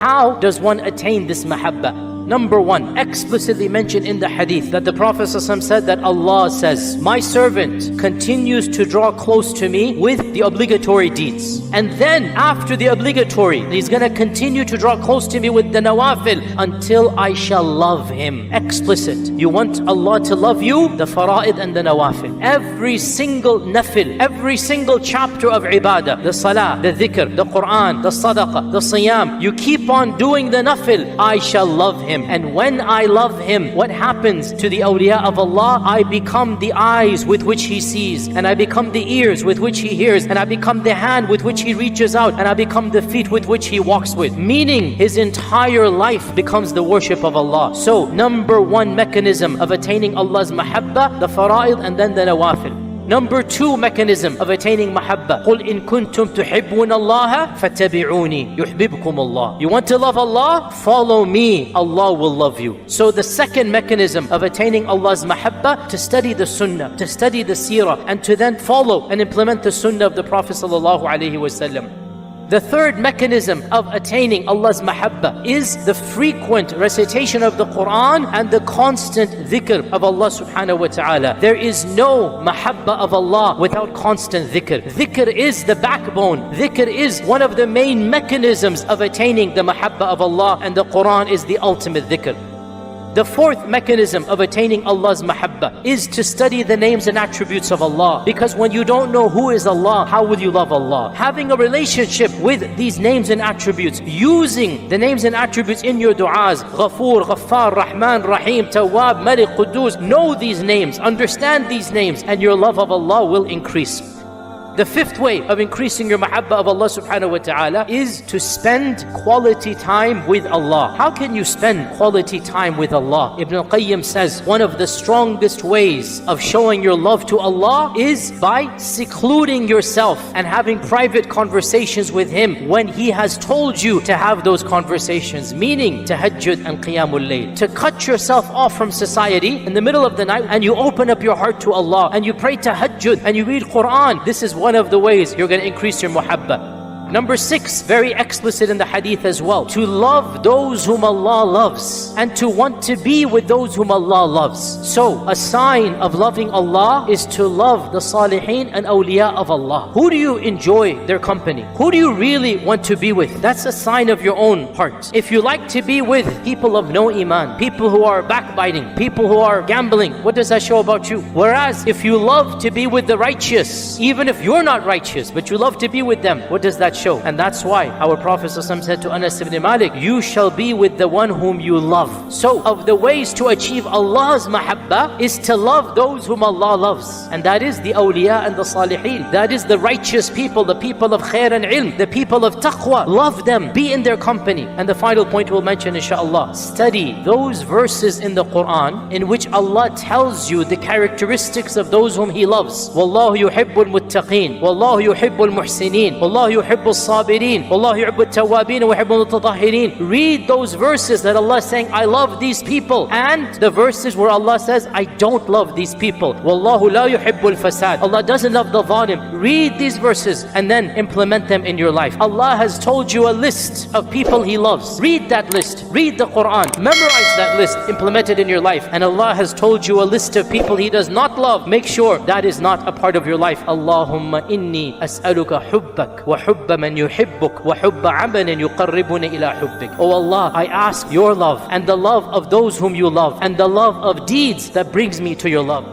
How does one attain this mahabba? Number one, explicitly mentioned in the hadith that the Prophet ﷺ said that Allah says, my servant continues to draw close to me with the obligatory deeds. And then after the obligatory, he's going to continue to draw close to me with the nawafil until I shall love him. Explicit. You want Allah to love you? The fara'id and the nawafil. Every single nafil, every single chapter of ibadah, the salah, the dhikr, the Quran, the sadaqah, the siyam, you keep on doing the nafil, I shall love him. And when I love him, what happens to the awliya of Allah? I become the eyes with which he sees, and I become the ears with which he hears, and I become the hand with which he reaches out, and I become the feet with which he walks with. Meaning his entire life becomes the worship of Allah. So number one mechanism of attaining Allah's mahabba, the fara'id and then the nawafil. Number two mechanism of attaining mahabba. قُلْ إِن كُنْتُمْ تُحِبُّونَ اللَّهَ فَاتَّبِعُونِي يُحْبِبْكُمُ اللَّهُ. You want to love Allah? Follow me. Allah will love you. So the second mechanism of attaining Allah's mahabba, to study the sunnah, to study the seerah, and to then follow and implement the sunnah of the Prophet sallallahu alaihi wasallam. The third mechanism of attaining Allah's mahabba is the frequent recitation of the Quran and the constant dhikr of Allah subhanahu wa ta'ala. There is no mahabba of Allah without constant dhikr. Dhikr is the backbone. Dhikr is one of the main mechanisms of attaining the mahabba of Allah, and the Quran is the ultimate dhikr. The fourth mechanism of attaining Allah's mahabba is to study the names and attributes of Allah. Because when you don't know who is Allah, how will you love Allah? Having a relationship with these names and attributes, using the names and attributes in your du'as, Ghafoor, Ghaffar, Rahman, Rahim, Tawwab, Malik, Quddus, know these names, understand these names, and your love of Allah will increase. The fifth way of increasing your mahabba of Allah subhanahu wa ta'ala is to spend quality time with Allah. How can you spend quality time with Allah? Ibn al-Qayyim says one of the strongest ways of showing your love to Allah is by secluding yourself and having private conversations with Him when He has told you to have those conversations. Meaning tahajjud and qiyamul layl. To cut yourself off from society in the middle of the night and you open up your heart to Allah and you pray tahajjud and you read Quran. This is one of the ways you're going to increase your muhabba. Number 6, very explicit in the hadith as well, to love those whom Allah loves and to want to be with those whom Allah loves. So a sign of loving Allah is to love the salihin and awliya of Allah. Who do you enjoy their company? Who do you really want to be with? That's a sign of your own heart. If you like to be with people of no iman, people who are backbiting, people who are gambling, what does that show about you? Whereas if you love to be with the righteous, even if you're not righteous, but you love to be with them, what does that show? And that's why our Prophet ﷺ said to Anas ibn Malik, you shall be with the one whom you love. So of the ways to achieve Allah's mahabba is to love those whom Allah loves. And that is the awliya and the salihin. That is the righteous people, the people of khair and ilm, the people of taqwa. Love them, be in their company. And the final point we'll mention inshaAllah, study those verses in the Quran in which Allah tells you the characteristics of those whom He loves. Wallahu yuhibbul muttaqeen, Wallahu yuhibbul muhsineen, Wallahu yuhibbul sabirin, Wallahu yuhibbul tawwabin wa yuhibbul mutatahhirin. Read those verses that Allah is saying, I love these people, and the verses where Allah says, I don't love these people. Wallahu la yuhibbul fasad. Allah doesn't love the zalim. Read these verses and then implement them in your life. Allah has told you a list of people He loves. Read that list. Read the Quran. Memorize that list. Implement it in your life. And Allah has told you a list of people He does not love. Make sure that is not a part of your life. Allahumma inni as'aluka hubbak wa hubba man yuhibbuk wa hubba amalin yuqarribuna ila hubbik. Oh Allah, I ask your love and the love of those whom you love and the love of deeds that brings me to your love.